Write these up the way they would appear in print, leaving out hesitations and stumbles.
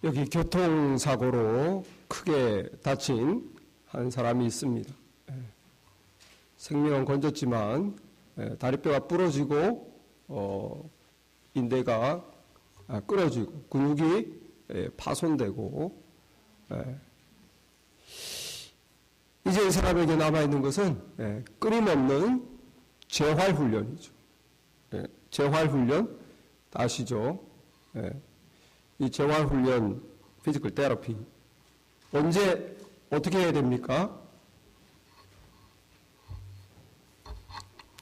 여기 교통사고로 크게 다친 한 사람이 있습니다. 생명은 건졌지만 다리뼈가 부러지고 인대가 끊어지고 근육이 파손되고 이제 이 사람에게 남아있는 것은 끊임없는 재활훈련이죠. 재활훈련 아시죠? 이 재활훈련 피지컬 테라피 언제 어떻게 해야 됩니까?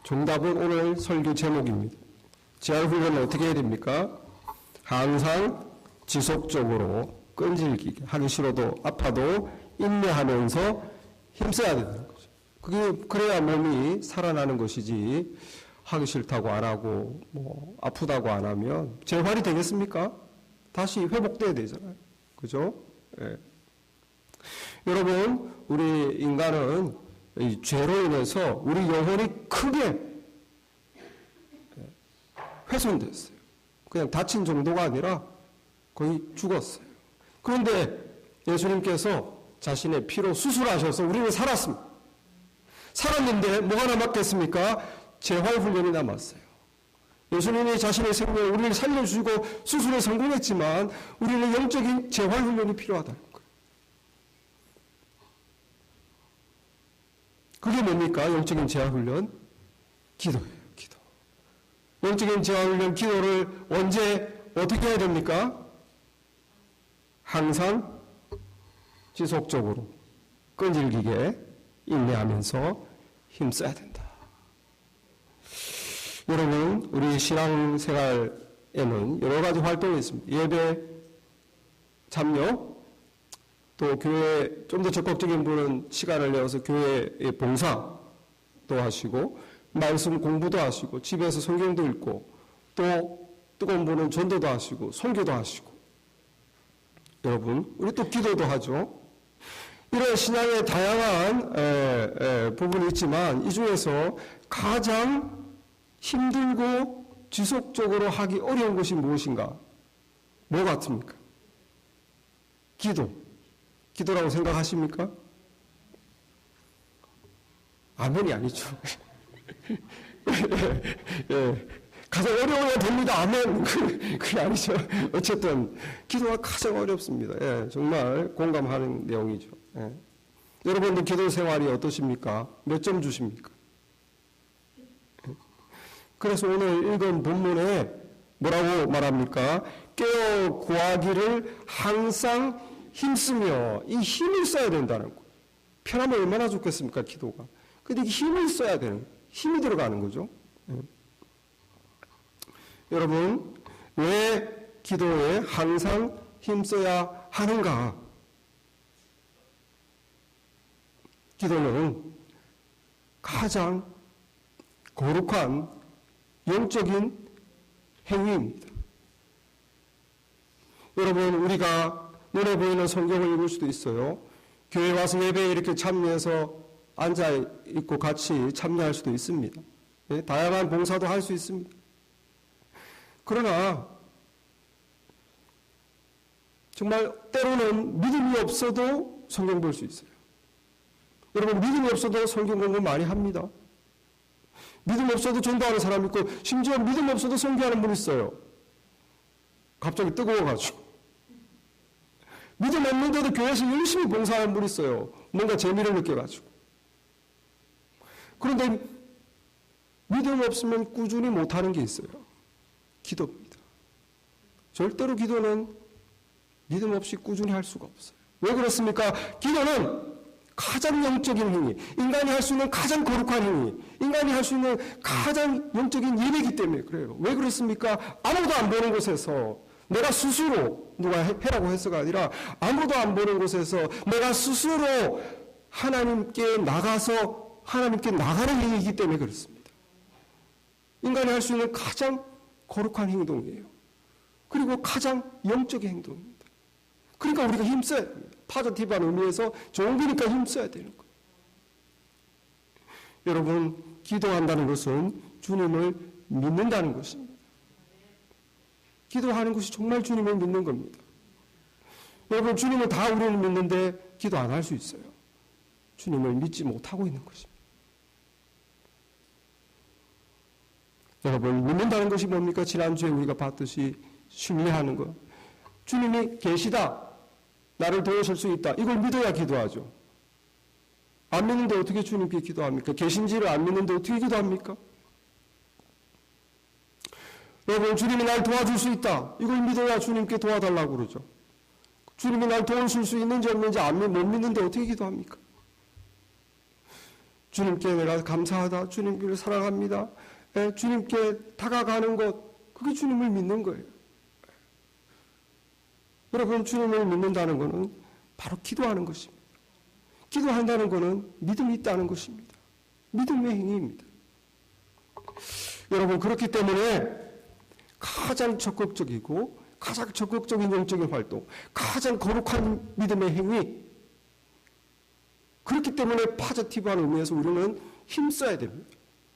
정답은 오늘 설교 제목입니다. 재활훈련은 어떻게 해야 됩니까? 항상 지속적으로 끈질기게 하기 싫어도 아파도 인내하면서 힘써야 된다는 거죠. 그래야 몸이 살아나는 것이지 하기 싫다고 안 하고 아프다고 안 하면 재활이 되겠습니까? 다시 회복돼야 되잖아요. 그죠? 여러분, 우리 인간은 이 죄로 인해서 우리 영혼이 크게 훼손됐어요. 그냥 다친 정도가 아니라 거의 죽었어요. 그런데 예수님께서 자신의 피로 수술하셔서 우리는 살았습니다. 살았는데 뭐가 남았겠습니까? 재활훈련이 남았어요. 예수님이 자신의 생명을 우리를 살려주시고 수술에 성공했지만 우리는 영적인 재활훈련이 필요하다는 거예요. 그게 뭡니까? 영적인 재활훈련? 기도예요. 기도. 영적인 재활훈련 기도를 언제 어떻게 해야 됩니까? 항상 지속적으로 끈질기게 인내하면서 힘써야 된다. 여러분, 우리 신앙생활에는 여러 가지 활동이 있습니다. 예배 참여, 또 교회에 좀 더 적극적인 분은 시간을 내어서 교회의 봉사도 하시고 말씀 공부도 하시고 집에서 성경도 읽고 또 뜨거운 분은 전도도 하시고 선교도 하시고 여러분, 우리 또 기도도 하죠. 이런 신앙의 다양한 부분이 있지만 이 중에서 가장 힘들고 지속적으로 하기 어려운 것이 무엇인가? 뭐 같습니까? 기도라고 생각하십니까? 아멘이 아니죠. 가장 어려워야 됩니다. 아멘. 그게 아니죠. 어쨌든 기도가 가장 어렵습니다. 정말 공감하는 내용이죠. 여러분들 기도 생활이 어떠십니까? 몇 점 주십니까? 그래서 오늘 읽은 본문에 뭐라고 말합니까? 깨어 구하기를 항상 힘쓰며, 이 힘을 써야 된다는 거예요. 편하면 얼마나 좋겠습니까, 기도가. 근데 힘을 써야 되는 거예요. 힘이 들어가는 거죠. 여러분, 왜 기도에 항상 힘써야 하는가? 기도는 가장 거룩한 영적인 행위입니다. 여러분, 우리가 눈에 보이는 성경을 읽을 수도 있어요. 교회 와서 예배에 이렇게 참여해서 앉아있고 같이 참여할 수도 있습니다. 다양한 봉사도 할 수 있습니다. 그러나 정말 때로는 믿음이 없어도 성경 볼 수 있어요. 여러분, 믿음이 없어도 성경 공부 많이 합니다. 믿음 없어도 전도하는 사람 있고 심지어 믿음 없어도 선교하는 분 있어요. 갑자기 뜨거워가지고. 믿음 없는데도 교회에서 열심히 봉사하는 분 있어요. 뭔가 재미를 느껴가지고. 그런데 믿음 없으면 꾸준히 못하는 게 있어요. 기도입니다. 절대로 기도는 믿음 없이 꾸준히 할 수가 없어요. 왜 그렇습니까? 기도는 가장 영적인 행위, 인간이 할 수 있는 가장 거룩한 행위, 인간이 할 수 있는 가장 영적인 예배이기 때문에 그래요. 왜 그렇습니까? 아무도 안 보는 곳에서 내가 스스로, 누가 해라고 해서가 아니라 아무도 안 보는 곳에서 내가 스스로 하나님께 나가서 하나님께 나가는 행위이기 때문에 그렇습니다. 인간이 할 수 있는 가장 거룩한 행동이에요. 그리고 가장 영적인 행동입니다. 그러니까 우리가 힘써야 됩니다. 파저티브한 의미에서 좋은 거니까 힘써야 되는 거예요. 여러분, 기도한다는 것은 주님을 믿는다는 것입니다. 기도하는 것이 정말 주님을 믿는 겁니다. 여러분, 주님은 다 우리는 믿는데 기도 안 할 수 있어요. 주님을 믿지 못하고 있는 것입니다. 여러분, 믿는다는 것이 뭡니까? 지난주에 우리가 봤듯이 신뢰하는 것. 주님이 계시다. 나를 도우실 수 있다. 이걸 믿어야 기도하죠. 안 믿는데 어떻게 주님께 기도합니까? 계신지를 안 믿는데 어떻게 기도합니까? 여러분, 주님이 날 도와줄 수 있다. 이걸 믿어야 주님께 도와달라고 그러죠. 주님이 날 도우실 수 있는지 없는지 못 믿는데 어떻게 기도합니까? 주님께 내가 감사하다. 주님께 사랑합니다. 주님께 다가가는 것, 그게 주님을 믿는 거예요. 여러분, 주님을 믿는다는 것은 바로 기도하는 것입니다. 기도한다는 것은 믿음이 있다는 것입니다. 믿음의 행위입니다. 여러분, 그렇기 때문에 가장 적극적이고 가장 적극적인 영적인 활동, 가장 거룩한 믿음의 행위, 그렇기 때문에 파저티브한 의미에서 우리는 힘써야 됩니다.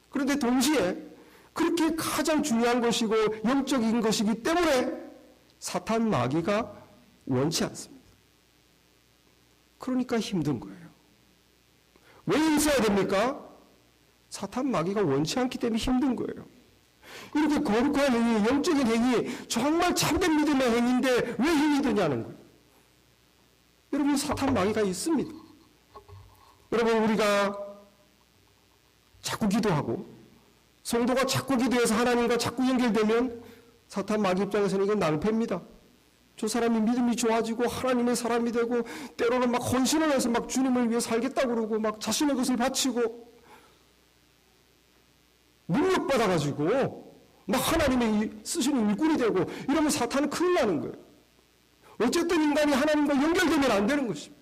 그런데 동시에 그렇게 가장 중요한 것이고 영적인 것이기 때문에 사탄 마귀가 원치 않습니다. 그러니까 힘든 거예요. 왜 힘써야 됩니까? 사탄 마귀가 원치 않기 때문에 힘든 거예요. 이렇게 거룩한 행위, 영적인 행위, 정말 참된 믿음의 행위인데 왜 힘이 드냐는 거예요. 여러분, 사탄 마귀가 있습니다. 여러분, 우리가 자꾸 기도하고 성도가 자꾸 기도해서 하나님과 자꾸 연결되면 사탄 마귀 입장에서는 이건 낭패입니다. 저 사람이 믿음이 좋아지고 하나님의 사람이 되고 때로는 막 헌신을 해서 막 주님을 위해 살겠다고 그러고 막 자신의 것을 바치고 능력받아가지고 막 하나님의 쓰시는 일꾼이 되고 이러면 사탄은 큰일 나는 거예요. 어쨌든 인간이 하나님과 연결되면 안 되는 것입니다.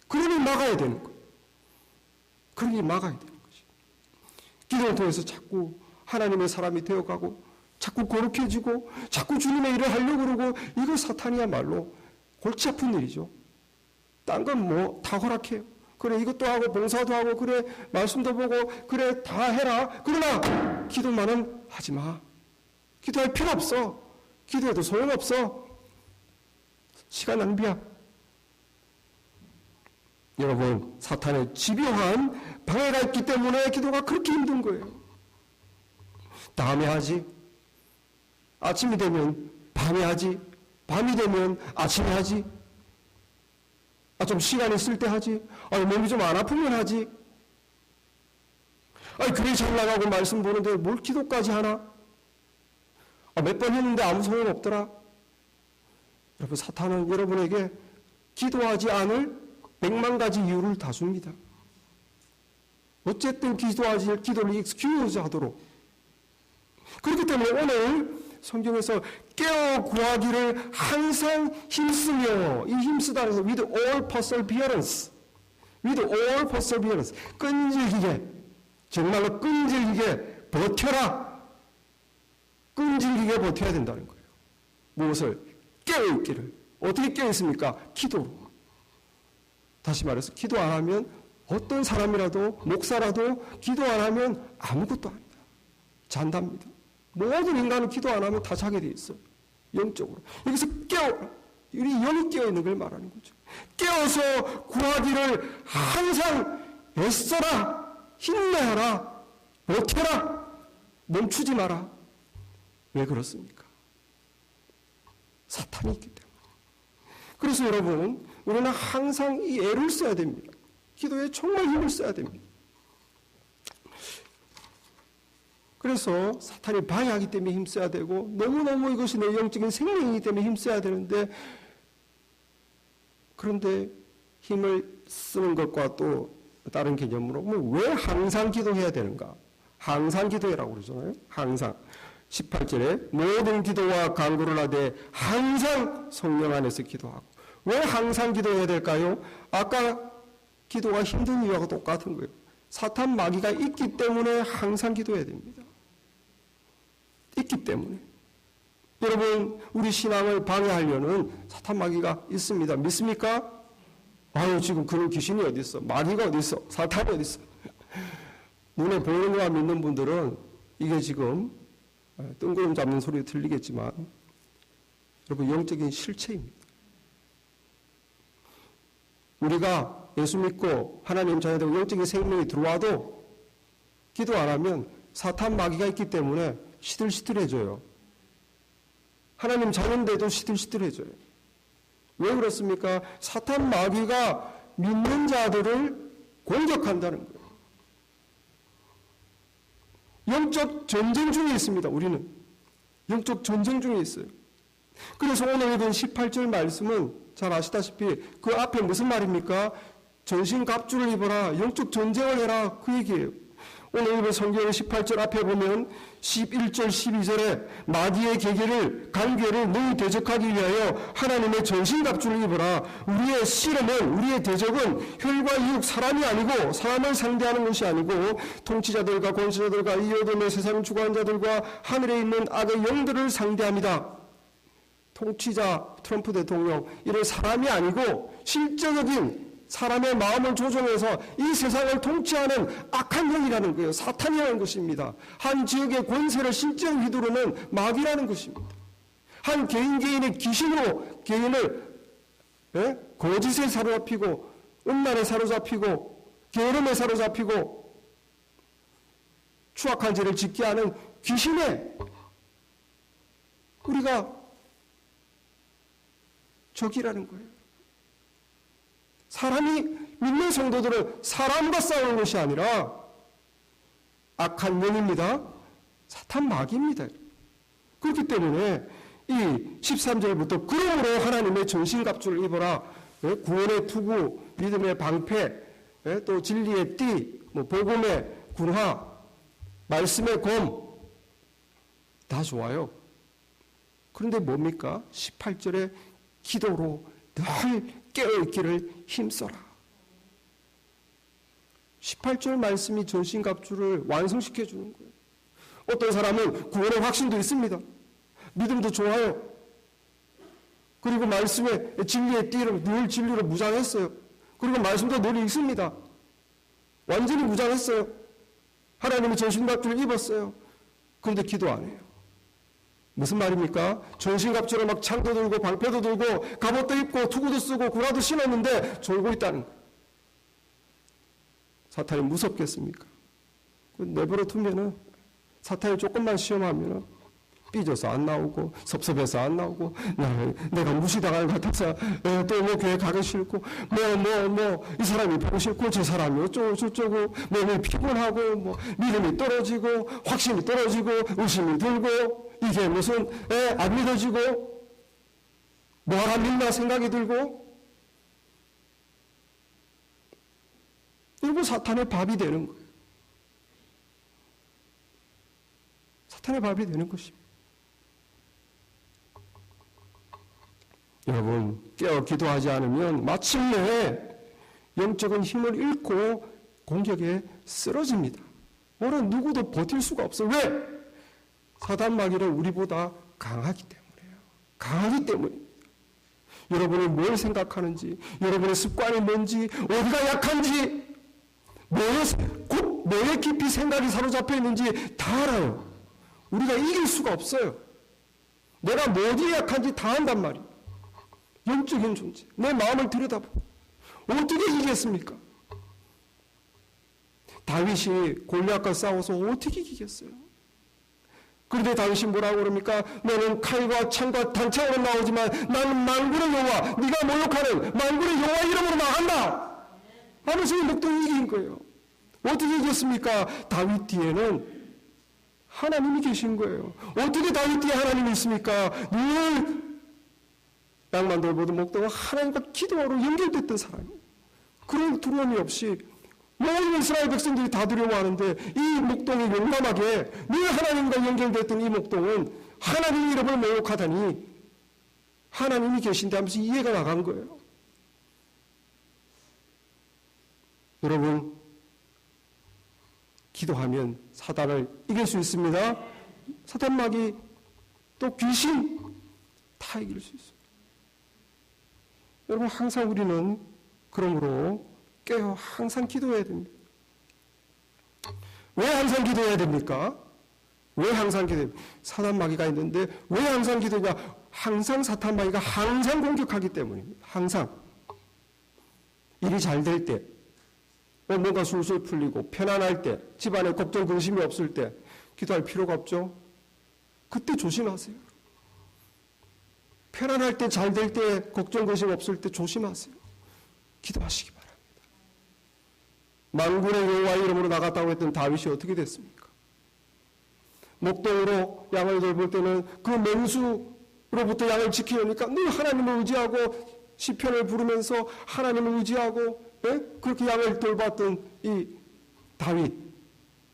그러니 막아야 되는 거예요. 그러니 막아야 되는 것이죠. 기도를 통해서 자꾸 하나님의 사람이 되어가고 자꾸 거룩해지고 자꾸 주님의 일을 하려고 그러고 이거 사탄이야말로 골치 아픈 일이죠. 딴 건 뭐 다 허락해요. 그래, 이것도 하고 봉사도 하고 그래, 말씀도 보고 그래, 다 해라. 그러나 기도만은 하지 마. 기도할 필요 없어. 기도해도 소용없어. 시간 낭비야. 여러분, 사탄의 집요한 방해가 있기 때문에 기도가 그렇게 힘든 거예요. 다음에 하지. 아침이 되면 밤에 하지. 밤이 되면 아침에 하지. 좀 시간 있을 때 하지. 몸이 좀 안 아프면 하지. 교회 잘 나가고 말씀 보는데 뭘 기도까지 하나? 몇 번 했는데 아무 소용 없더라. 여러분, 사탄은 여러분에게 기도하지 않을 100만 가지 이유를 다 줍니다. 어쨌든 기도를 익스큐즈 하도록. 그렇기 때문에 오늘 성경에서 깨어 구하기를 항상 힘쓰며, 이 힘쓰다는 것은 with all perseverance, with all perseverance, 끈질기게, 정말로 끈질기게 버텨라. 끈질기게 버텨야 된다는 거예요. 무엇을? 깨어있기를. 어떻게 깨어있습니까? 기도로. 다시 말해서 기도 안 하면 어떤 사람이라도, 목사라도 기도 안 하면 아무것도 안 해요. 잔답니다. 모든 인간은 기도 안 하면 다 자게 돼 있어요. 영적으로. 여기서 우리 영이 깨어있는 걸 말하는 거죠. 깨어서 구하기를 항상 애써라. 힘내라. 버텨라. 멈추지 마라. 왜 그렇습니까? 사탄이 있기 때문에. 그래서 여러분, 우리는 항상 이 애를 써야 됩니다. 기도에 정말 힘을 써야 됩니다. 그래서 사탄이 방해하기 때문에 힘써야 되고, 너무너무 이것이 내 영적인 생명이기 때문에 힘써야 되는데, 그런데 힘을 쓰는 것과 또 다른 개념으로 왜 항상 기도해야 되는가? 항상 기도해라고 그러잖아요. 항상. 18절에 모든 기도와 간구를 하되 항상 성령 안에서 기도하고. 왜 항상 기도해야 될까요? 아까 기도가 힘든 이유와 똑같은 거예요. 사탄 마귀가 있기 때문에 항상 기도해야 됩니다. 있기 때문에. 여러분, 우리 신앙을 방해하려는 사탄 마귀가 있습니다. 믿습니까? 지금 그런 귀신이 어디 있어? 마귀가 어디 있어? 사탄이 어디 있어? 눈에 보이는 거만 믿는 분들은 이게 지금 뜬구름 잡는 소리 들리겠지만, 여러분, 영적인 실체입니다. 우리가 예수 믿고 하나님 자녀되고 영적인 생명이 들어와도 기도 안 하면 사탄 마귀가 있기 때문에 시들시들해져요. 하나님 자녀인데도 시들시들해져요. 왜 그렇습니까? 사탄 마귀가 믿는 자들을 공격한다는 거예요. 영적 전쟁 중에 있습니다. 우리는 영적 전쟁 중에 있어요. 그래서 오늘 읽은 18절 말씀은 잘 아시다시피 그 앞에 무슨 말입니까? 전신갑주를 입어라, 영적 전쟁을 해라, 그 얘기예요. 오늘 읽은 성경 18절 앞에 보면 11절 12절에 마귀의 계계를 간계를 너희 대적하기 위하여 하나님의 전신갑주를 입어라. 우리의 씨름은, 우리의 대적은 혈과 이육, 사람이 아니고 사람을 상대하는 것이 아니고 통치자들과 권세자들과 이 어둠의 세상 주관한 자들과 하늘에 있는 악의 영들을 상대합니다. 통치자 트럼프 대통령, 이런 사람이 아니고 실제적인 사람의 마음을 조종해서 이 세상을 통치하는 악한 영이라는 거예요. 사탄이라는 것입니다. 한 지역의 권세를 실제로 휘두르는 마귀라는 것입니다. 한 개인의 귀신으로 개인을 거짓에 사로잡히고 음란에 사로잡히고 게으름에 사로잡히고 추악한 죄를 짓게 하는 귀신에 우리가 적이라는 거예요. 사람이 믿는 성도들은 사람과 싸우는 것이 아니라 악한 영입니다. 사탄 마귀입니다. 그렇기 때문에 이 13절부터 그러므로 하나님의 전신갑주를 입어라. 구원의 투구, 믿음의 방패, 또 진리의 띠, 복음의 군화, 말씀의 검, 다 좋아요. 그런데 뭡니까? 18절에 기도로 늘 깨어있기를 힘써라. 18절 말씀이 전신갑주를 완성시켜 주는 거예요. 어떤 사람은 구원의 확신도 있습니다. 믿음도 좋아요. 그리고 말씀에 진리의 띠를 늘 진리로 무장했어요. 그리고 말씀도 늘 있습니다. 완전히 무장했어요. 하나님의 전신갑주를 입었어요. 그런데 기도 안 해요. 무슨 말입니까? 전신갑주로 막 창도 들고 방패도 들고 갑옷도 입고 투구도 쓰고 구라도 신었는데 졸고 있다는 거예요. 사탄이 무섭겠습니까? 내버려 두면은 사탄이 조금만 시험하면은 삐져서 안 나오고 섭섭해서 안 나오고 내가 무시당할 것 같아서 또 뭐 교회 가기 싫고 이 사람이 보고 싫고 저 사람이 어쩌고 저쩌고 몸이 피곤하고 믿음이 떨어지고 확신이 떨어지고 의심이 들고 이게 무슨 안 믿어지고 뭐하라 믿나 생각이 들고 이거 사탄의 밥이 되는 거예요. 사탄의 밥이 되는 것입니다. 여러분, 깨어 기도하지 않으면 마침내 영적인 힘을 잃고 공격에 쓰러집니다. 오늘 누구도 버틸 수가 없어요. 왜? 사단 마귀는 우리보다 강하기 때문이에요. 강하기 때문입니다. 여러분이 뭘 생각하는지, 여러분의 습관이 뭔지, 어디가 약한지, 뭐에 깊이 생각이 사로잡혀 있는지 다 알아요. 우리가 이길 수가 없어요. 내가 어디에 약한지 다 안단 말이에요. 영적인 존재. 내 마음을 들여다보고. 어떻게 이기겠습니까? 다윗이 골리앗과 싸워서 어떻게 이기겠어요? 그런데 다윗이 뭐라고 그럽니까? 너는 칼과 창과 단창으로 나오지만 나는 만군의 여호와, 네가 모욕하는 만군의 여호와 이름으로 나간다. 하면서 이 목동이 이긴 거예요. 어떻게 이겼습니까? 다윗 뒤에는 하나님이 계신 거예요. 어떻게 다윗 뒤에 하나님이 있습니까? 늘 양만 돌보던 목동은 하나님과 기도로 연결됐던 사람이에요. 그런 두려움이 없이 모든 이스라엘 백성들이 다 두려워하는데 이 목동이 용감하게 늘 하나님과 연결됐던 이 목동은 하나님 이름을 모욕하다니 하나님이 계신데 하면서 이해가 나간 거예요. 여러분, 기도하면 사단을 이길 수 있습니다. 사단 마귀 또 귀신 다 이길 수 있어요. 여러분, 항상 우리는 그러므로 깨어 항상 기도해야 됩니다. 왜 항상 기도해야 됩니까? 왜 항상 기도해야 사단 마귀가 있는데 왜 항상 기도냐? 항상 사탄 마귀가 항상 공격하기 때문입니다. 항상. 일이 잘 될 때, 뭔가 술술 풀리고 편안할 때, 집안에 걱정 근심이 없을 때 기도할 필요가 없죠. 그때 조심하세요. 편안할 때, 잘 될 때, 걱정 근심 없을 때 조심하세요. 기도하시기 바랍니다. 만군의 여호와의 이름으로 나갔다고 했던 다윗이 어떻게 됐습니까? 목동으로 양을 돌볼 때는 그 맹수로부터 양을 지키려니까 늘 하나님을 의지하고 시편을 부르면서 하나님을 의지하고 그렇게 양을 돌봤던 이 다윗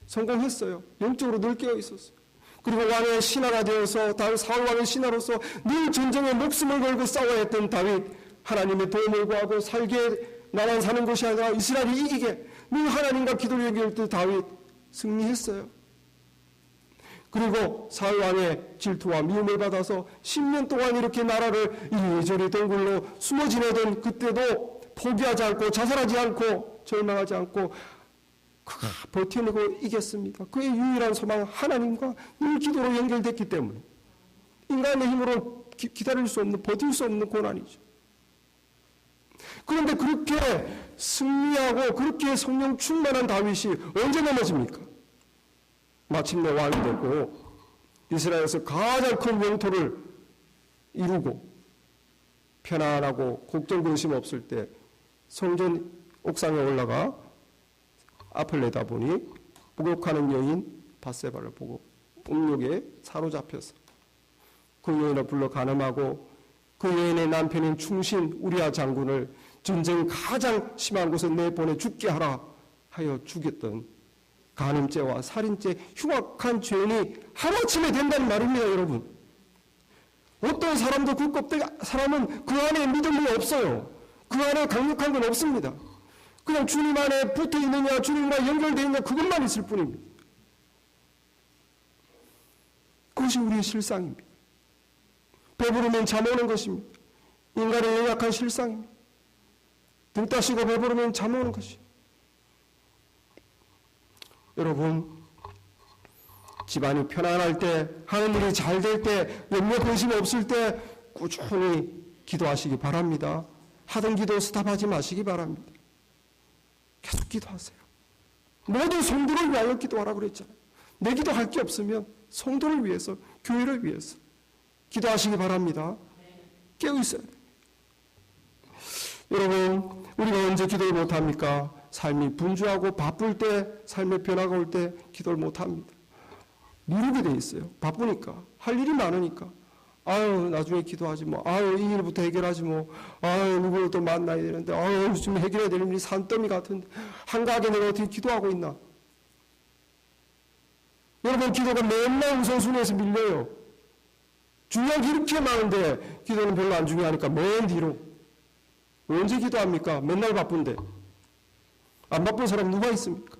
성공했어요. 영적으로 늘 깨어 있었어요. 그리고 왕의 신하가 되어서 사울 왕의 신하로서 늘 전쟁에 목숨을 걸고 싸워야 했던 다윗, 하나님의 도움을 구하고 살게 나만 사는 것이 아니라 이스라엘이 이기게 늘 하나님과 기도를 연결할 다윗 승리했어요. 그리고 사울 왕의 질투와 미움을 받아서 10년 동안 이렇게 나라를 이리저리 동굴로 숨어 지내던 그때도 포기하지 않고 자살하지 않고 절망하지 않고 그가 버텨내고 이겼습니다. 그의 유일한 소망은 하나님과 늘 기도로 연결됐기 때문에 인간의 힘으로 기다릴 수 없는, 버틸 수 없는 고난이죠. 그런데 그렇게 승리하고 그렇게 성령 충만한 다윗이 언제 넘어집니까? 마침내 왕이 되고 이스라엘에서 가장 큰 영토를 이루고 편안하고 걱정 근심 없을 때 성전 옥상에 올라가 앞을 내다보니 목욕하는 여인 밧세바를 보고 음욕에 사로잡혀서 그 여인을 불러 간음하고 그 여인의 남편인 충신 우리아 장군을 전쟁 가장 심한 곳에 내보내 죽게 하라 하여 죽였던 간음죄와 살인죄 흉악한 죄인이 하루아침에 된다는 말입니다. 여러분, 어떤 사람도 그 껍데기 사람은 그 안에 믿음이 없어요. 그 안에 강력한 건 없습니다. 그냥 주님 안에 붙어 있느냐 주님과 연결되어 있느냐 그것만 있을 뿐입니다. 그것이 우리의 실상입니다. 배부르면 잠 오는 것입니다. 인간의 연약한 실상입니다. 등 따시고 배부르면 잠 오는 것이. 여러분, 집안이 편안할 때, 하는 일이 잘 될 때, 염려 근심이 없을 때 꾸준히 기도하시기 바랍니다. 하던 기도 스탑하지 마시기 바랍니다. 계속 기도하세요. 모든 성도를 위하여 기도하라고 그랬잖아요. 내 기도할 게 없으면 성도를 위해서, 교회를 위해서 기도하시기 바랍니다. 깨어 있어야 돼요. 여러분, 우리가 언제 기도를 못합니까? 삶이 분주하고 바쁠 때, 삶의 변화가 올 때 기도를 못합니다. 미루게 돼 있어요. 바쁘니까. 할 일이 많으니까. 아유, 나중에 기도하지 뭐. 아유, 이 일부터 해결하지 뭐. 아유, 누구를 또 만나야 되는데. 아유, 지금 해결해야 될 일이 산더미 같은데. 한가하게 내가 어떻게 기도하고 있나. 여러분, 기도가 맨날 우선순위에서 밀려요. 중요한 게 이렇게 많은데 기도는 별로 안 중요하니까 맨 뒤로. 언제 기도합니까? 맨날 바쁜데. 안 바쁜 사람 누가 있습니까?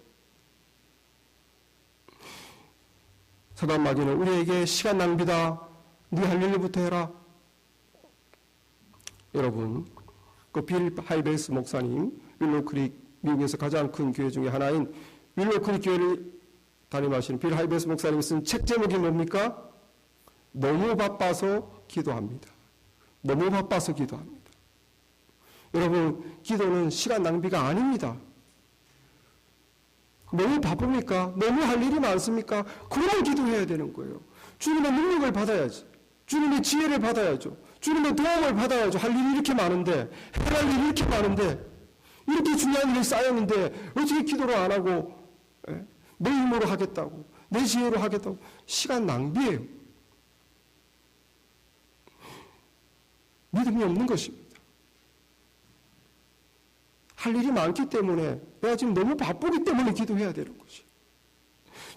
사단 마귀는 우리에게 시간 낭비다. 네 할 일부터 해라. 여러분, 그 빌 하이베이스 목사님, 윌로크릭, 미국에서 가장 큰 교회 중에 하나인 윌로크릭 교회를 담임하시는 빌 하이베이스 목사님이 쓴 책 제목이 뭡니까? 너무 바빠서 기도합니다. 너무 바빠서 기도합니다. 여러분, 기도는 시간 낭비가 아닙니다. 너무 바쁩니까? 너무 할 일이 많습니까? 그러면 기도해야 되는 거예요. 주님의 능력을 받아야지. 주님의 지혜를 받아야죠. 주님의 도움을 받아야죠. 할 일이 이렇게 많은데, 해할 일이 이렇게 많은데, 이렇게 중요한 일이 쌓였는데 어떻게 기도를 안 하고 내 힘으로 하겠다고, 내 지혜로 하겠다고. 시간 낭비예요. 믿음이 없는 것입니다. 할 일이 많기 때문에, 내가 지금 너무 바쁘기 때문에 기도해야 되는 것이.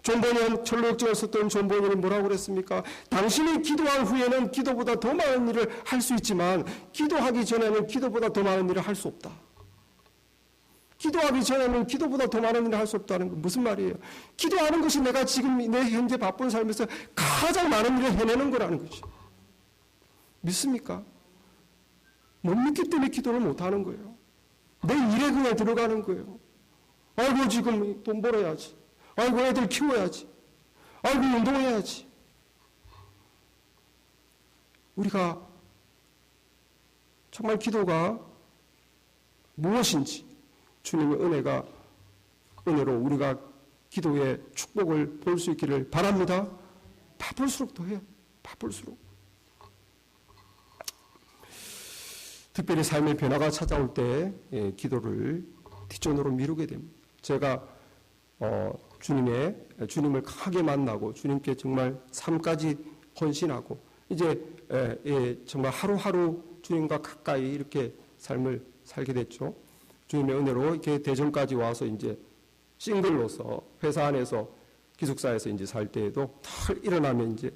존 버니언, 철로역정을 썼던 존 버니언은 뭐라고 그랬습니까? 당신이 기도한 후에는 기도보다 더 많은 일을 할 수 있지만 기도하기 전에는 기도보다 더 많은 일을 할 수 없다. 기도하기 전에는 기도보다 더 많은 일을 할 수 없다는 건 무슨 말이에요? 기도하는 것이 내가 지금 내 현재 바쁜 삶에서 가장 많은 일을 해내는 거라는 거지. 믿습니까? 못 믿기 때문에 기도를 못하는 거예요. 내 일에 그냥 들어가는 거예요. 아이고, 지금 돈 벌어야지. 아이고, 애들 키워야지. 아이고, 운동해야지. 우리가 정말 기도가 무엇인지 주님의 은혜로 우리가 기도의 축복을 볼 수 있기를 바랍니다. 바쁠수록 더해요. 바쁠수록. 특별히 삶의 변화가 찾아올 때 기도를 뒷전으로 미루게 됩니다. 제가 주님을 강하게 만나고 주님께 정말 삶까지 헌신하고 이제 정말 하루하루 주님과 가까이 이렇게 삶을 살게 됐죠. 주님의 은혜로 이렇게 대전까지 와서 이제 싱글로서 회사 안에서 기숙사에서 이제 살 때에도 탁 일어나면 이제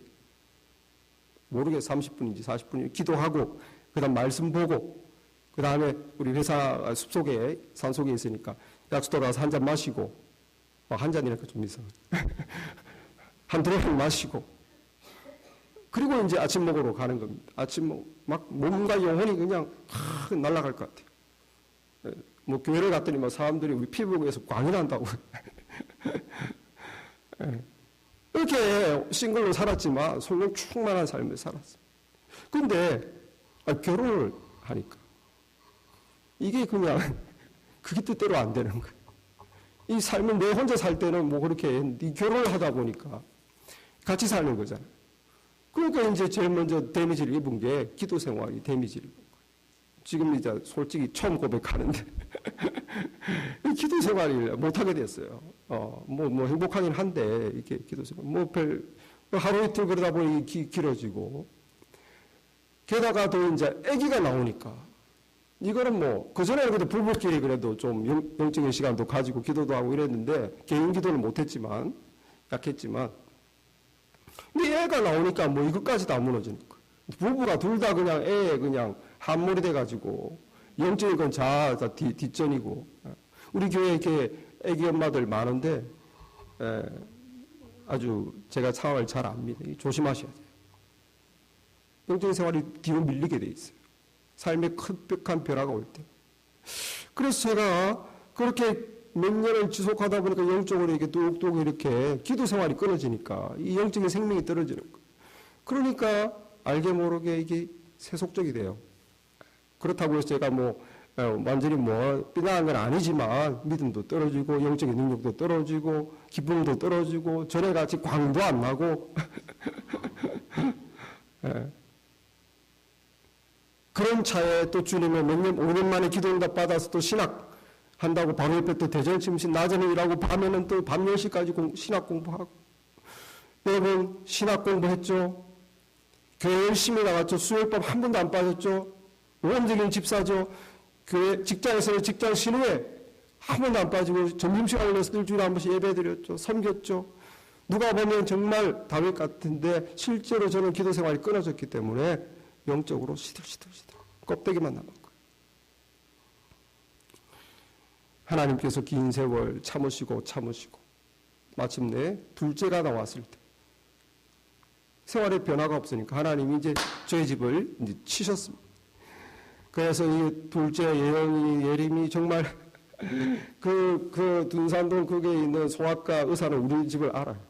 모르게 30분인지 40분인지 기도하고 그다음 말씀 보고 그다음에 우리 회사 숲속에 산속에 있으니까 약수도 가서 한 잔 마시고 한 잔이니까 좀 이상 한 드럼 마시고 그리고 이제 아침 먹으러 가는 겁니다. 아침 막 몸과 영혼이 그냥 날아갈 것 같아요. 뭐 교회를 갔더니 뭐 사람들이 우리 피부에서 광이 난다고 이렇게 싱글로 살았지만 성령 충만한 삶을 살았습니다. 근데 결혼을 하니까 이게 그냥 그게 뜻대로 안 되는 거예요. 이 삶은 내 혼자 살 때는 뭐 그렇게 결혼을 하다 보니까 같이 사는 거잖아요. 그러니까 이제 제일 먼저 데미지를 입은 게 기도 생활이 데미지를 입은 거예요. 지금 이제 솔직히 처음 고백하는데 기도 생활을 못하게 됐어요. 뭐 행복하긴 한데 이렇게 기도 생활 하루 이틀 그러다 보니 길어지고 게다가 또 이제 아기가 나오니까 이거는 뭐 그전에는 그래도 부부끼리 그래도 좀 영적인 시간도 가지고 기도도 하고 이랬는데 개인 기도는 못했지만 약했지만 근데 애가 나오니까 뭐 이것까지 다 무너지는 거예요. 부부가 둘 다 그냥 애에 그냥 한몰이 돼가지고 영적인 건 다 뒷전이고 우리 교회에 이렇게 애기 엄마들 많은데 아주 제가 상황을 잘 압니다. 조심하셔야 돼요. 영적인 생활이 뒤로 밀리게 돼 있어요. 삶의 급격한 변화가 올 때. 그래서 제가 그렇게 몇 년을 지속하다 보니까 영적으로 이렇게 뚝뚝 이렇게 기도 생활이 끊어지니까 이 영적인 생명이 떨어지는 거예요. 그러니까 알게 모르게 이게 세속적이 돼요. 그렇다고 해서 제가 완전히 삐나한 건 아니지만 믿음도 떨어지고 영적인 능력도 떨어지고 기쁨도 떨어지고 전에같이 광도 안 나고 그런 차에 또 주님의 5년 만에 기도응답 받아서 또 신학한다고 바로 옆에 또 대전침신 낮에는 일하고 밤에는 또 밤 10시까지 신학 공부하고 여러분 신학 공부했죠. 교회 열심히 나갔죠. 수요일밤 한 번도 안 빠졌죠. 원적인 집사죠. 교회 직장에서는 직장 신후에 한 번도 안 빠지고 점심시간을 내서 일주일에 한 번씩 예배드렸죠. 섬겼죠. 누가 보면 정말 다윗 같은데 실제로 저는 기도 생활이 끊어졌기 때문에 영적으로 시들시들 껍데기만 남은 거예요. 하나님께서 긴 세월 참으시고 마침내 둘째가 나왔을 때 생활의 변화가 없으니까 하나님이 이제 저희 집을 이제 치셨습니다. 그래서 이 둘째 예림이 정말 그 둔산동 거기에 있는 송악과 의사는 우리 집을 알아요.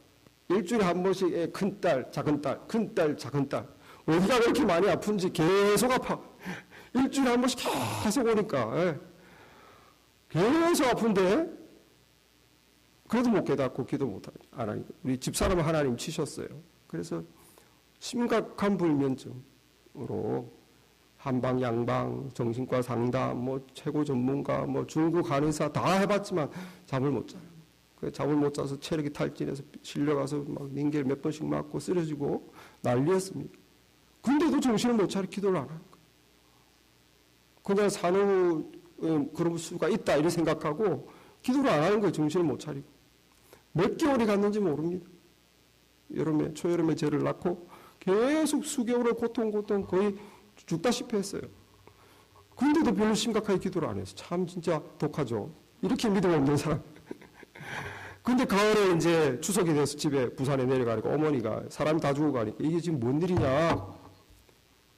일주일에 한 번씩 큰 딸, 작은 딸 어디가 그렇게 많이 아픈지 계속 아파. 일주일에 한 번씩 계속 오니까 계속 아픈데 그래도 못 깨닫고 기도 안 하니까 우리 집사람은 하나님 치셨어요. 그래서 심각한 불면증으로 한방, 양방, 정신과 상담, 최고 전문가, 중국 한의사 다 해봤지만 잠을 못 자요. 잠을 못 자서 체력이 탈진해서 실려가서 막 링겔 몇 번씩 맞고 쓰러지고 난리였습니다. 근데도 정신을 못 차리고 기도를 안 하는 거예요. 그냥 산후 그럴 수가 있다 이렇게 생각하고 기도를 안 하는 거예요. 정신을 못 차리고. 몇 개월이 갔는지 모릅니다. 초여름에 쟤를 낳고 계속 수개월을 고통 거의 죽다시피 했어요. 근데도 별로 심각하게 기도를 안 해서 참 진짜 독하죠. 이렇게 믿음 없는 사람. 근데 가을에 이제 추석이 돼서 집에 부산에 내려가니까 어머니가 사람이 다 죽어가니까 이게 지금 뭔 일이냐.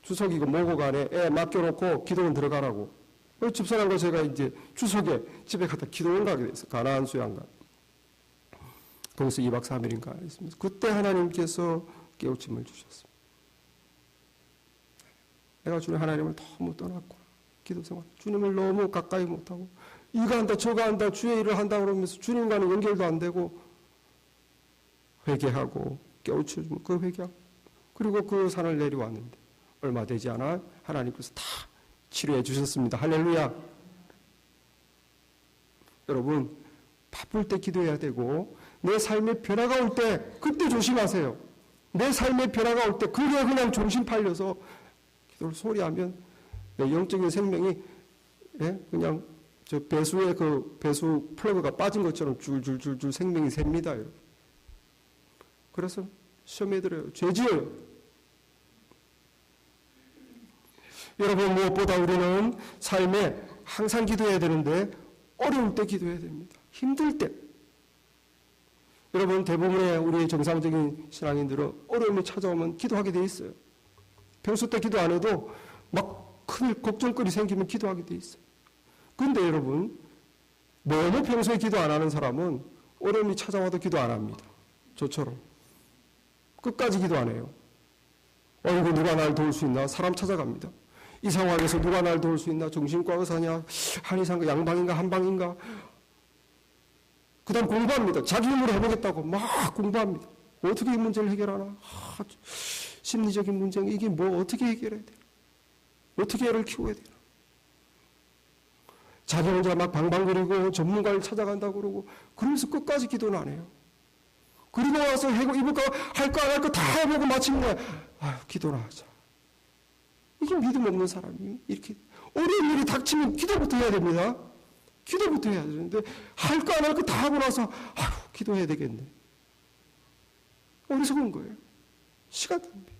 추석이고 뭐고 간에 애 맡겨놓고 기도원 들어가라고. 집사람과 제가 이제 추석에 집에 갔다 기도원 가게 됐어요. 가나안 수양관. 거기서 2박 3일인가 했습니다. 그때 하나님께서 깨우침을 주셨습니다. 내가 주는 하나님을 너무 떠났구나. 기도 생활. 주님을 너무 가까이 못하고 이거 한다 저거 한다 주의 일을 한다 그러면서 주님과는 연결도 안 되고 회개하고 깨우쳐주면 그 회개하고 그리고 그 산을 내려왔는데 얼마 되지 않아 하나님께서 다 치료해 주셨습니다. 할렐루야. 여러분 바쁠 때 기도해야 되고 내 삶에 변화가 올 때 그때 조심하세요. 내 삶에 변화가 올 때 그게 그냥 정신 팔려서 기도를 소리 하면 내 영적인 생명이 그냥 저 배수의 그 배수 플러그가 빠진 것처럼 줄줄줄줄 생명이 셉니다. 여러분. 그래서 시험에 들어요. 죄 지어요. 여러분 무엇보다 우리는 삶에 항상 기도해야 되는데 어려울 때 기도해야 됩니다. 힘들 때. 여러분 대부분의 우리 정상적인 신앙인들은 어려움이 찾아오면 기도하게 돼 있어요. 평소 때 기도 안 해도 막 큰 걱정거리 생기면 기도하게 돼 있어요. 그런데 여러분 너무 평소에 기도 안 하는 사람은 어려움이 찾아와도 기도 안 합니다. 저처럼. 끝까지 기도 안 해요. 이거 누가 날 도울 수 있나? 사람 찾아갑니다. 이 상황에서 누가 날 도울 수 있나? 정신과 의사냐? 한의사인가? 양방인가? 한방인가? 그 다음 공부합니다. 자기 힘으로 해보겠다고 막 공부합니다. 어떻게 이 문제를 해결하나? 심리적인 문제, 이게 뭐 어떻게 해결해야 돼? 어떻게 애를 키워야 되나? 자기 혼자 막 방방거리고 전문가를 찾아간다고 그러고 그러면서 끝까지 기도는 안 해요. 그리고 와서 이볼까 할까 안 할까 다 해보고 마침내 기도나 하자. 이게 믿음 없는 사람이 이렇게 어려운 일이 닥치면 기도부터 해야 됩니다. 기도부터 해야 되는데 할까 안 할까 다 하고 나서 기도해야 되겠네. 어리석은 거예요. 시간 낭비.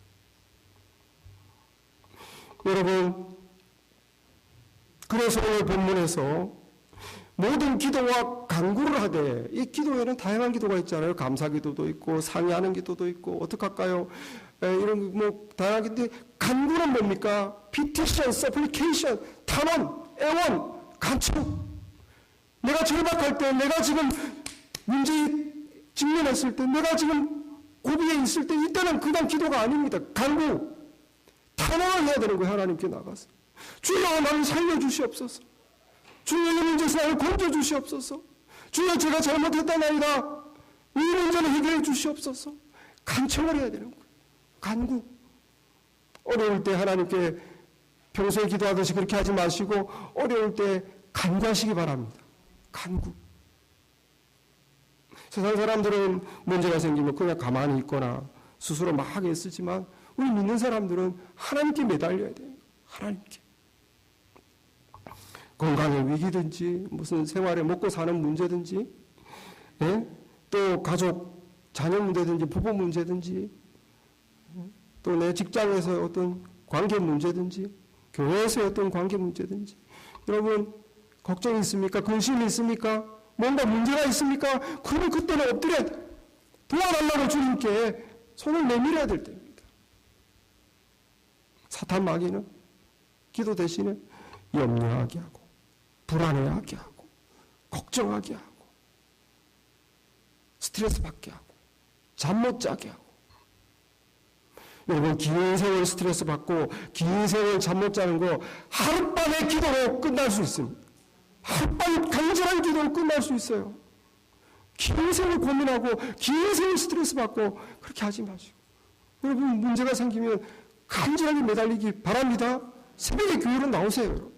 여러분 그래서 오늘 본문에서 모든 기도와 간구를 하되 이 기도에는 다양한 기도가 있잖아요. 감사 기도도 있고 상의하는 기도도 있고 어떡할까요? 이런 뭐 다양한데 간구는 뭡니까? petition, supplication, 탄원, 애원, 간청. 내가 절박할 때, 내가 지금 문제에 직면했을 때, 내가 지금 고비에 있을 때 이때는 그냥 기도가 아닙니다. 간구, 탄원을 해야 되는 거예요. 하나님께 나가서. 주여 나를 살려주시옵소서. 주여 이 문제에서 나를 건져주시옵소서. 주여 제가 잘못했다나이다. 이 문제를 해결해 주시옵소서. 간청을 해야 되는 거예요. 간구. 어려울 때 하나님께 평소에 기도하듯이 그렇게 하지 마시고 어려울 때 간구하시기 바랍니다. 간구. 세상 사람들은 문제가 생기면 그냥 가만히 있거나 스스로 막 애쓰지만 우리 믿는 사람들은 하나님께 매달려야 돼요. 하나님께. 건강의 위기든지 무슨 생활에 먹고 사는 문제든지 또 가족 자녀 문제든지 부부 문제든지 또 내 직장에서 어떤 관계 문제든지 교회에서의 어떤 관계 문제든지 여러분 걱정이 있습니까? 근심이 있습니까? 뭔가 문제가 있습니까? 그러면 그때는 엎드려야 돼. 도와달라고 주님께 손을 내밀어야 될 때입니다. 사탄 마귀는 기도 대신에 염려하게 하고 불안해하게 하고 걱정하게 하고 스트레스 받게 하고 잠 못 자게 하고 여러분 긴 세월 스트레스 받고 긴 세월 잠 못 자는 거 하룻밤의 기도로 끝날 수 있습니다. 하룻밤 간절한 기도로 끝날 수 있어요. 긴 세월 고민하고 긴 세월 스트레스 받고 그렇게 하지 마시고 여러분 문제가 생기면 간절하게 매달리기 바랍니다. 새벽에 교회로 나오세요. 여러분.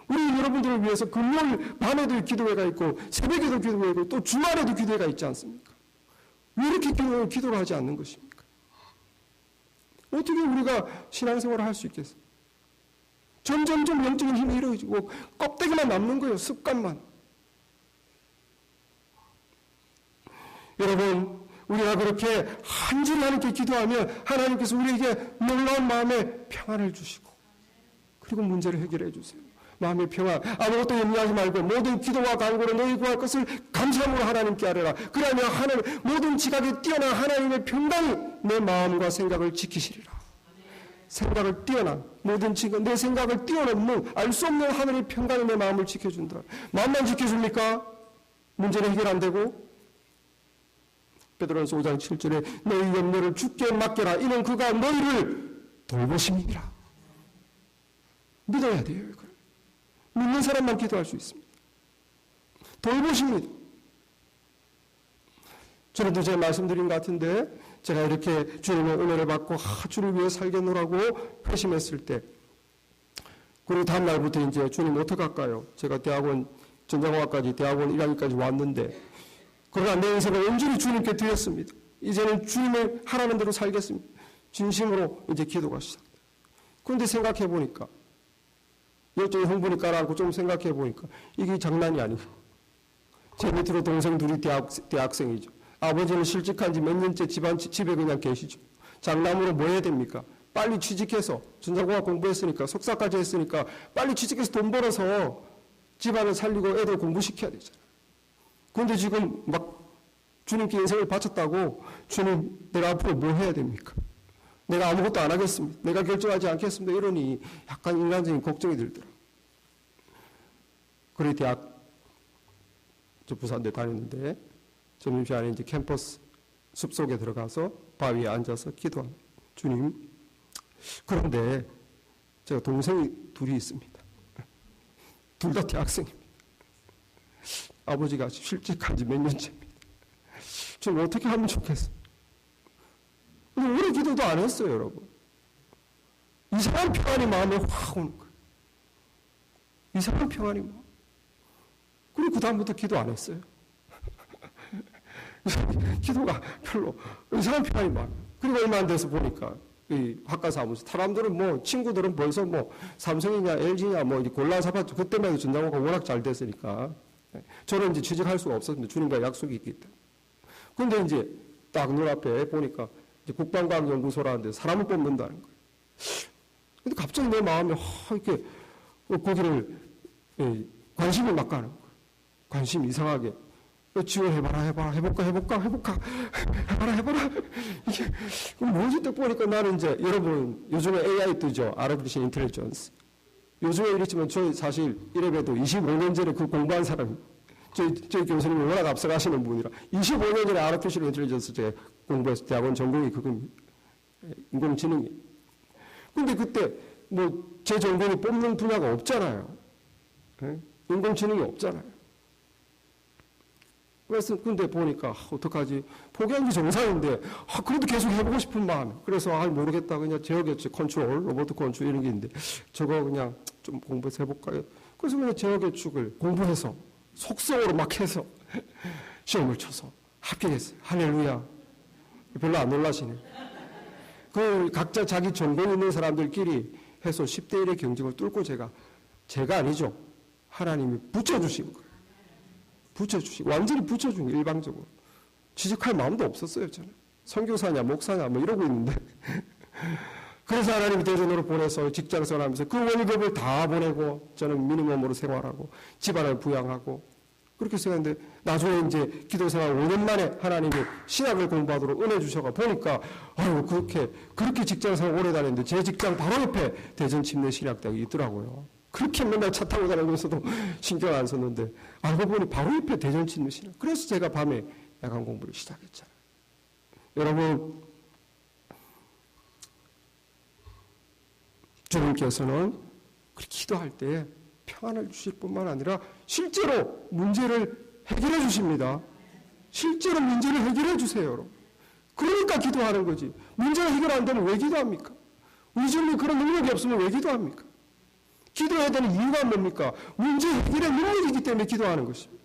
우리 여러분들을 위해서 금요일 밤에도 기도회가 있고 새벽에도 기도회가 있고 또 주말에도 기도회가 있지 않습니까? 왜 이렇게 기도를 하지 않는 것입니까? 어떻게 우리가 신앙생활을 할 수 있겠어요? 점점점 영적인 힘이 이루어지고 껍데기만 남는 거예요. 습관만. 여러분 우리가 그렇게 한절히 하나님께 기도하면 하나님께서 우리에게 놀라운 마음의 평안을 주시고 그리고 문제를 해결해 주세요. 마음의 평안, 아무것도 염려하지 말고 모든 기도와 간구로 너희 구할 것을 감사함으로 하나님께 하려라. 그러면 하나님 모든 지각에 뛰어난 하나님의 평강이 내 마음과 생각을 지키시리라. 생각을 뛰어난 모든 지각, 내 생각을 뛰어넘는 알 수 없는 하늘의 평강이 내 마음을 지켜준다. 마음만 지켜줍니까? 문제는 해결 안 되고 베드로전서 5장 7절에 너희 염려를 주께 맡겨라. 이는 그가 너희를 돌보심이니라. 믿어야 돼요. 이걸. 믿는 사람만 기도할 수 있습니다. 돌보십니다. 전에도 제가 말씀드린 것 같은데 제가 이렇게 주님의 은혜를 받고 주를 위해 살겠노라고 회심했을 때 그리고 다음 날부터 이제 주님 어떡할까요? 제가 대학원 전자공학까지 대학원 1학년까지 왔는데 그러나 내 인생을 온전히 주님께 드렸습니다. 이제는 주님의 하라는 대로 살겠습니다. 진심으로 이제 기도가 시작돼요. 그런데 생각해 보니까 열정이 흥분이 깔아앉고 좀 생각해 보니까 이게 장난이 아니고 제 밑으로 동생 둘이 대학생이죠. 아버지는 실직한 지 몇 년째 집에 그냥 계시죠. 장남으로 뭐 해야 됩니까? 빨리 취직해서 전자공학 공부했으니까 석사까지 했으니까 빨리 취직해서 돈 벌어서 집안을 살리고 애들 공부시켜야 되잖아요. 그런데 지금 막 주님께 인생을 바쳤다고 주님 내가 앞으로 뭐 해야 됩니까? 내가 아무것도 안 하겠습니다. 내가 결정하지 않겠습니다. 이러니 약간 인간적인 걱정이 들더라고요. 그래 저 부산대 다녔는데 점심시간에 이제 캠퍼스 숲속에 들어가서 바위에 앉아서 기도합니다. 주님, 그런데 제가 동생이 둘이 있습니다. 둘 다 대학생입니다. 아버지가 실직한 지 몇 년째입니다. 좀 어떻게 하면 좋겠어요? 근데 오래 기도도 안 했어요, 여러분. 이상한 평안이 마음에 확 오는 거예요. 이상한 평안이 막. 그리고 그 다음부터 기도 안 했어요. 기도가 별로 이상한 평안이 많아요. 그리고 얼마 안 돼서 보니까 이 학과 사무소 사람들은 뭐 친구들은 벌써 뭐 삼성이냐 LG냐 뭐 골라 잡았죠. 그때만 해도 전자공학가 워낙 잘 됐으니까 저는 이제 취직할 수가 없었는데 주님과 약속이 있기 때문에. 그런데 이제 딱 눈앞에 보니까 이제 국방과학연구소라는데 사람을 뽑는다는 거예요. 근데 갑자기 내 마음에 이렇게 거기를 관심이 막 가는 거예요. 관심이 이상하게. 지원해봐라, 해볼까. 해봐라. 이게, 뭐지? 딱 보니까 나는 이제, 여러분, 요즘에 AI 뜨죠. Artificial Intelligence. 요즘에 이랬지만, 저 사실, 이래봬도 25년 전에 그 공부한 사람이, 저희 교수님이 워낙 앞서가시는 분이라, 25년 전에 Artificial Intelligence 제가 공부해서 대학원 전공이 그겁니다. 인공지능이. 근데 그때, 제 전공이 뽑는 분야가 없잖아요. 인공지능이 없잖아요. 그래서 근데 보니까 어떡하지? 포기한 게 정상인데 그래도 계속 해보고 싶은 마음이. 그래서 모르겠다. 그냥 제어계측 컨트롤, 로봇 컨트롤 이런 게 있는데 저거 그냥 좀 공부해서 해볼까요? 그래서 그냥 제어계측을 공부해서 속성으로 막 해서 시험을 쳐서 합격했어요. 할렐루야. 별로 안 놀라시네. 그 각자 자기 전공 있는 사람들끼리 해서 10대 1의 경쟁을 뚫고 제가 아니죠. 하나님이 붙여주신 거예요. 완전히 붙여준 거예요, 일방적으로. 취직할 마음도 없었어요, 저는. 선교사냐, 목사냐, 이러고 있는데. 그래서 하나님이 대전으로 보내서 직장생활 하면서 그 월급을 다 보내고 저는 미니멈으로 생활하고 집안을 부양하고 그렇게 생각했는데 나중에 이제 기도생활 5년 만에 하나님이 신학을 공부하도록 은혜 주셔가 보니까 그렇게 직장생활 오래 다녔는데 제 직장 바로 옆에 대전 침례신학대학이 있더라고요. 그렇게 맨날 차 타고 다니면서도 신경 안 썼는데 알고 보니 바로 옆에 대전 침례신학. 그래서 제가 밤에 야간 공부를 시작했잖아요. 여러분, 주님께서는 기도할 때 평안을 주실 뿐만 아니라 실제로 문제를 해결해 주십니다. 실제로 문제를 해결해 주세요, 여러분. 그러니까 기도하는 거지. 문제가 해결 안 되면 왜 기도합니까? 우리 주님이 그런 능력이 없으면 왜 기도합니까? 기도해야 되는 이유가 뭡니까? 문제 해결의 능력이기 때문에 기도하는 것입니다.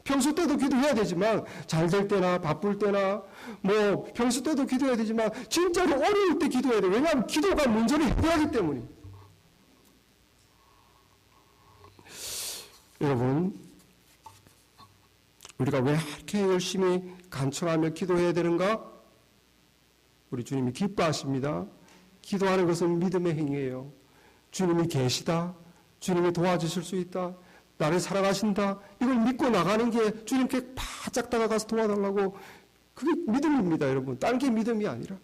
평소 때도 기도해야 되지만 잘 될 때나 바쁠 때나 평소 때도 기도해야 되지만 진짜로 어려울 때 기도해야 돼요. 왜냐하면 기도가 문제를 해결하기 때문입니다. 여러분, 우리가 왜 이렇게 열심히 간청하며 기도해야 되는가? 우리 주님이 기뻐하십니다. 기도하는 것은 믿음의 행위예요. 주님이 계시다. 주님이 도와주실 수 있다. 나를 사랑하신다. 이걸 믿고 나가는 게 주님께 바짝 다가가서 도와달라고 그게 믿음입니다, 여러분. 딴 게 믿음이 아니라.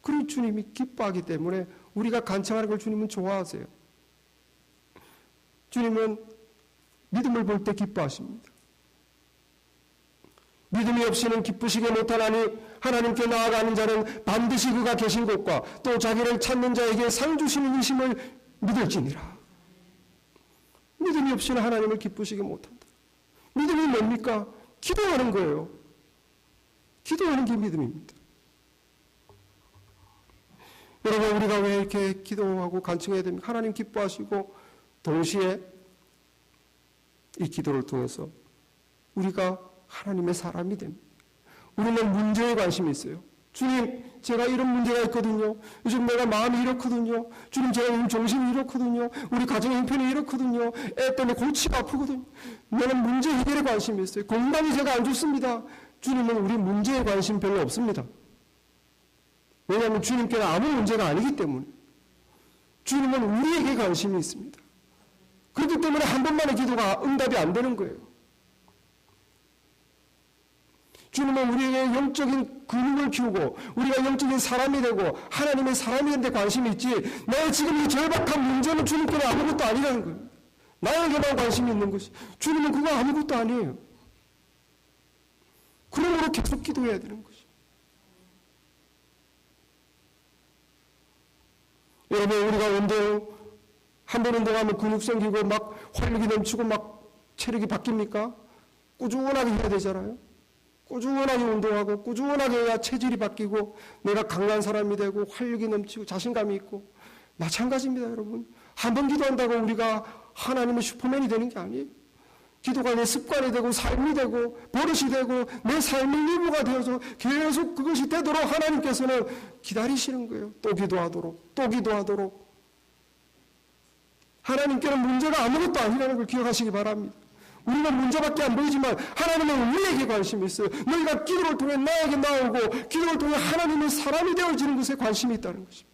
그리고 주님이 기뻐하기 때문에 우리가 간청하는 걸 주님은 좋아하세요. 주님은 믿음을 볼 때 기뻐하십니다. 믿음이 없이는 기쁘시게 못하나니 하나님께 나아가는 자는 반드시 그가 계신 곳과 또 자기를 찾는 자에게 상 주시는 이심을 믿을지니라. 믿음이 없이는 하나님을 기쁘시게 못한다. 믿음이 뭡니까? 기도하는 거예요. 기도하는 게 믿음입니다. 여러분, 우리가 왜 이렇게 기도하고 간청해야 됩니까? 하나님 기뻐하시고 동시에 이 기도를 통해서 우리가 하나님의 사람이 됩니다. 우리는 문제에 관심이 있어요. 주님, 제가 이런 문제가 있거든요. 요즘 내가 마음이 이렇거든요. 주님, 제가 요즘 정신이 이렇거든요. 우리 가정의 형편이 이렇거든요. 애 때문에 골치가 아프거든요. 나는 문제 해결에 관심이 있어요. 건강이 제가 안 좋습니다. 주님은 우리 문제에 관심 별로 없습니다. 왜냐하면 주님께는 아무 문제가 아니기 때문에. 주님은 우리에게 관심이 있습니다. 그렇기 때문에 한 번만의 기도가 응답이 안 되는 거예요. 주님은 우리에게 영적인 근육을 키우고 우리가 영적인 사람이 되고 하나님의 사람이 되는 데 관심이 있지, 내 지금 이 절박한 문제는 주님께는 아무것도 아니라는 거예요. 나에게만 관심이 있는 것이. 주님은 그거 아무것도 아니에요. 그러므로 계속 기도해야 되는 것이죠. 여러분, 우리가 한 번 운동하면 근육 생기고 막 활력이 넘치고 막 체력이 바뀝니까? 꾸준하게 해야 되잖아요. 꾸준하게 운동하고 꾸준하게 해야 체질이 바뀌고 내가 강한 사람이 되고 활력이 넘치고 자신감이 있고. 마찬가지입니다, 여러분. 한 번 기도한다고 우리가 하나님의 슈퍼맨이 되는 게 아니에요. 기도가 내 습관이 되고 삶이 되고 버릇이 되고 내 삶의 일부가 되어서 계속 그것이 되도록 하나님께서는 기다리시는 거예요. 또 기도하도록, 또 기도하도록. 하나님께는 문제가 아무것도 아니라는 걸 기억하시기 바랍니다. 우리는 문제밖에 안 보이지만 하나님은 우리에게 관심이 있어요. 너희가 기도를 통해 나에게 나오고 기도를 통해 하나님의 사람이 되어지는 것에 관심이 있다는 것입니다.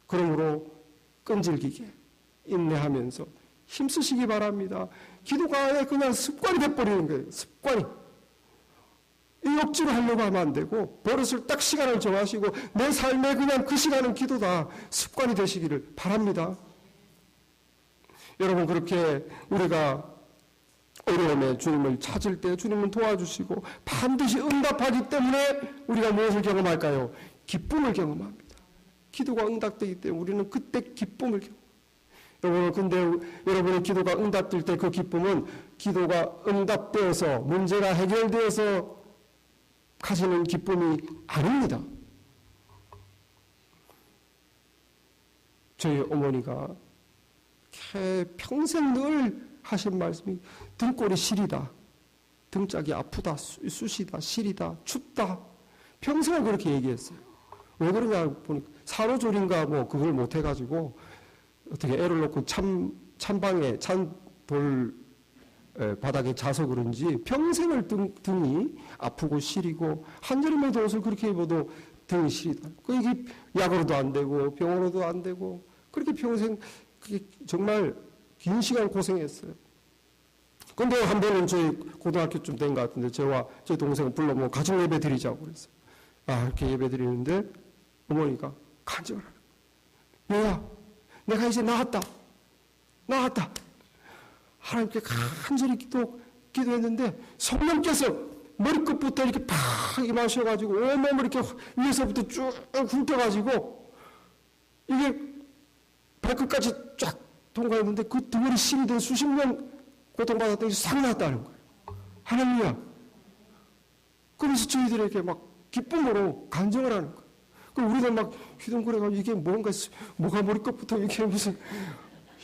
그러므로 끈질기게 인내하면서 힘쓰시기 바랍니다. 기도가 그냥 습관이 돼버리는 거예요. 습관이. 이 억지로 하려고 하면 안 되고 버릇을 딱 시간을 정하시고 내 삶에 그냥 그 시간은 기도다. 습관이 되시기를 바랍니다. 여러분, 그렇게 우리가 어려움에 주님을 찾을 때 주님은 도와주시고 반드시 응답하기 때문에 우리가 무엇을 경험할까요? 기쁨을 경험합니다. 기도가 응답되기 때문에 우리는 그때 기쁨을 경험합니다. 여러분, 근데 여러분의 기도가 응답될 때 그 기쁨은 기도가 응답되어서 문제가 해결되어서 가지는 기쁨이 아닙니다. 저희 어머니가 평생 늘 하신 말씀이 등골이 시리다, 등짝이 아프다, 쑤시다, 시리다, 춥다. 평생을 그렇게 얘기했어요. 왜 그러냐 보니까 산후조리인가 뭐 그걸 못 해가지고 어떻게 애를 놓고 찬방에 찬돌 바닥에 자서 그런지 평생을 등이 아프고 시리고 한여름에 옷을 그렇게 입어도 등이 시리다. 이게 약으로도 안 되고 병으로도 안 되고 그렇게 평생 그게 정말 긴 시간 고생했어요. 근데 한 번은 저희 고등학교쯤 된 것 같은데 저와 제 동생을 불러 뭐 가정 예배 드리자고 그랬어요. 이렇게 예배 드리는데 어머니가 간증을 하는 거예요. 얘야, 내가 이제 나았다. 하나님께 간절히 기도했는데 성령께서 머리끝부터 이렇게 팍 임하셔가지고 온몸을 이렇게 위에서부터 쭉 훑어가지고 이게 발끝까지 쫙 통과했는데 그 덩어리 시리던 수십 년 고통받았던 게 싹 났다는 거예요. 할렐루야. 그래서 저희들에게 막 기쁨으로 간증을 하는 거예요. 그럼 우리는 막 휘둥그레가지고 이게 뭔가 뭐가 머리끝부터 이게 무슨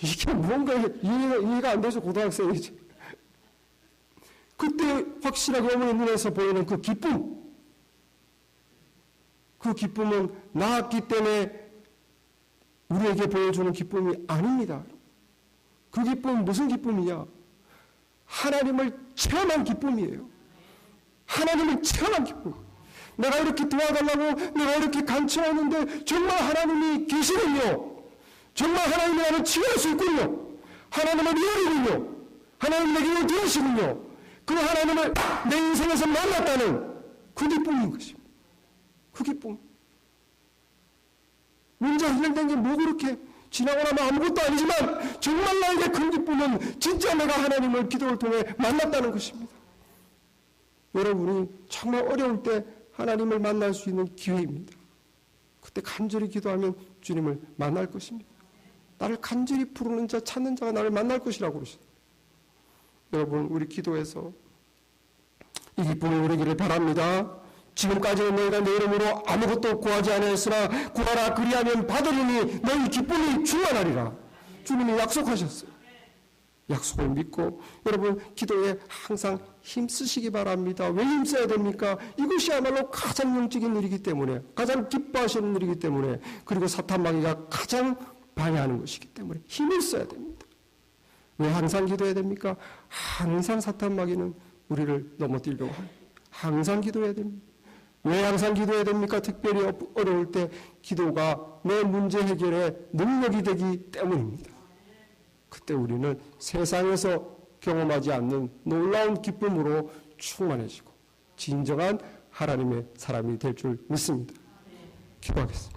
이게 뭔가 이해가 안 돼서 고등학생이지. 그때 확실하게 어머니 눈에서 보이는 그 기쁨은 나았기 때문에 우리에게 보여주는 기쁨이 아닙니다. 그 기쁨은 무슨 기쁨이냐? 하나님을 체험한 기쁨이에요. 하나님을 체험한 기쁨. 내가 이렇게 도와달라고 내가 이렇게 간청하는데 정말 하나님이 계시군요. 정말 하나님이 나를 치유할 수 있군요. 하나님은 리얼이군요. 하나님 내 기도를 들으시군요. 그 하나님을 내 인생에서 만났다는 그 기쁨인 것입니다. 그 기쁨. 문제 해결된 게 뭐 그렇게 지나고 나면 아무것도 아니지만 정말 나에게 큰 기쁨은 진짜 내가 하나님을 기도를 통해 만났다는 것입니다. 여러분이 정말 어려울 때 하나님을 만날 수 있는 기회입니다. 그때 간절히 기도하면 주님을 만날 것입니다. 나를 간절히 부르는 자, 찾는 자가 나를 만날 것이라고 그러시죠. 여러분, 우리 기도해서 이 기쁨을 누리기를 바랍니다. 지금까지는 너희가 내 이름으로 아무것도 구하지 아니하였으나 구하라 그리하면 받으리니 너희 기쁨이 충만하리라. 주님이 약속하셨어요. 약속을 믿고 여러분 기도에 항상 힘쓰시기 바랍니다. 왜 힘써야 됩니까? 이것이야말로 가장 영적인 일이기 때문에, 가장 기뻐하시는 일이기 때문에, 그리고 사탄 마귀가 가장 방해하는 것이기 때문에 힘을 써야 됩니다. 왜 항상 기도해야 됩니까? 항상 사탄 마귀는 우리를 넘어뜨리려고 합니다. 항상 기도해야 됩니다. 왜 항상 기도해야 됩니까? 특별히 어려울 때 기도가 내 문제 해결의 능력이 되기 때문입니다. 그때 우리는 세상에서 경험하지 않는 놀라운 기쁨으로 충만해지고 진정한 하나님의 사람이 될 줄 믿습니다. 기도하겠습니다.